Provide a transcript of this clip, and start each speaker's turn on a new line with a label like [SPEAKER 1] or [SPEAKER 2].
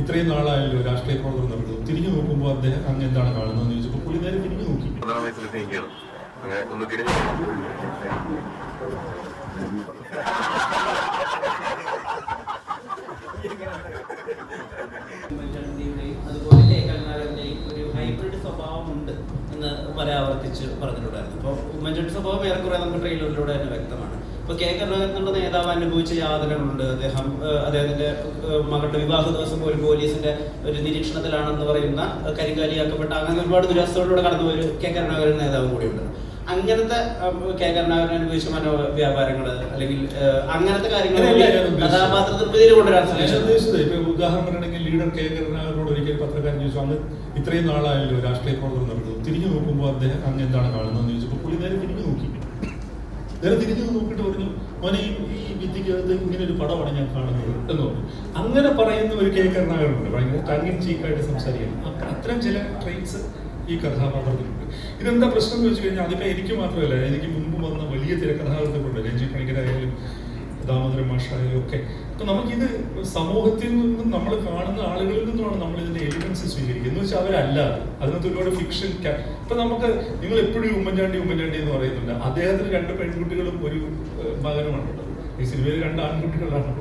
[SPEAKER 1] ഇത്രയും നാളായല്ലോ രാഷ്ട്രീയ പ്രവർത്തനം നടക്കുന്നത്. തിരിഞ്ഞു നോക്കുമ്പോൾ അദ്ദേഹം അങ്ങ് എന്താണ് കാണുന്നതെന്ന് ചോദിച്ചപ്പോൾ പുള്ളി നേരെ തിരിഞ്ഞു നോക്കി.
[SPEAKER 2] അതുപോലെ കരുണാകരന്റെയും ഒരു ഹൈബ്രിഡ് സ്വഭാവമുണ്ട് എന്ന് ആവർത്തിച്ച് പറഞ്ഞിട്ടുണ്ടായിരുന്നു. ഇപ്പോൾ ഉമ്മൻചാണ്ടി സ്വഭാവം ഏറെക്കുറെ നമുക്ക് ട്രെയിലറിലൂടെ തന്നെ വ്യക്തമാണ്. ഇപ്പോൾ കെ കരുണാകരനുള്ള നേതാവ് അനുഭവിച്ച യാതനകളുണ്ട്. അദ്ദേഹത്തിന്റെ മകളുടെ വിവാഹ ദിവസം പോലും പോലീസിന്റെ ഒരു നിരീക്ഷണത്തിലാണെന്ന് പറയുന്ന കരിങ്കാലിയാക്കപ്പെട്ട അങ്ങനെ ഒരുപാട് ദുരവസ്ഥകളിലൂടെ കടന്നുപോയൊരു കെ കരുണാകരൻ നേതാവ് കൂടിയുണ്ട്. അങ്ങനത്തെ കെ കരുണാകരൻ അനുഭവിച്ച മനോവ്യാപാരങ്ങൾ അല്ലെങ്കിൽ അങ്ങനത്തെ കാര്യങ്ങൾ കഥാപാത്ര തൃപ്തിയിൽ കൊണ്ടുവരാൻ
[SPEAKER 1] ഉദ്ദേശിച്ചത്. ഇപ്പൊ ഉദാഹരണം പറയണമെങ്കിൽ ലീഡർ കെ കരുണാകരനോട് ഒരിക്കൽ പത്രക്കാരൻ ചോദിച്ചു, അങ്ങ് ഇത്രയും നാളായല്ലോ രാഷ്ട്രീയ പ്രവർത്തനം നടക്കുന്നത്. തിരിഞ്ഞു നോക്കുമ്പോൾ അദ്ദേഹം അങ്ങ് എന്താണ് കാണുന്നതെന്ന് ചോദിച്ചപ്പോൾ പുള്ളി നേരെ തിരിഞ്ഞു നോക്കി. നേരെ തിരിഞ്ഞു നോക്കിയിട്ട് പറഞ്ഞു, മോനെ ഈ വിദ്യക്കകത്ത് ഇങ്ങനെ ഒരു പടമാണ് ഞാൻ കാണുന്നത് എന്ന് പറഞ്ഞു. അങ്ങനെ പറയുന്ന ഒരു കെ കരുണാകരനുണ്ട്, ഭയങ്കര ടങ് ഇൻ ചീക്കായിട്ട് സംസാരിക്കണം. അത്തരം ചില ട്രെയിറ്റ്സ് ഈ കഥാപാത്രത്തിലുണ്ട്. ഇതെന്താ പ്രശ്നം എന്ന് വെച്ച് കഴിഞ്ഞാൽ അതിപ്പോ എനിക്ക് മാത്രമല്ല, എനിക്ക് മുമ്പ് വന്ന വലിയ തിരക്കഥാകൃത്തുണ്ട്, രഞ്ജി പണിക്കരായാലും ദാമോദരൻ മാഷായാലും ഒക്കെ. അപ്പൊ നമുക്കിത് സമൂഹത്തിൽ നിന്നും നമ്മൾ കാണുന്ന ആളുകളിൽ നിന്നുമാണ് നമ്മൾ ഇതിന്റെ എലിമെന്റ്സ് സ്വീകരിക്കുന്നത്. എന്ന് വെച്ചാൽ അവരല്ലാതെ അതിനകത്ത് ഒരുപാട് ഫിക്ഷൻ. ഇപ്പൊ നമുക്ക് നിങ്ങൾ എപ്പോഴും ഉമ്മൻചാണ്ടി എന്ന് പറയുന്നുണ്ട്. അദ്ദേഹത്തിന് 2 പെൺകുട്ടികളും ഒരു മകനുമാണ്. ഈ സിനിമയിൽ 2 ആൺകുട്ടികളാണ്.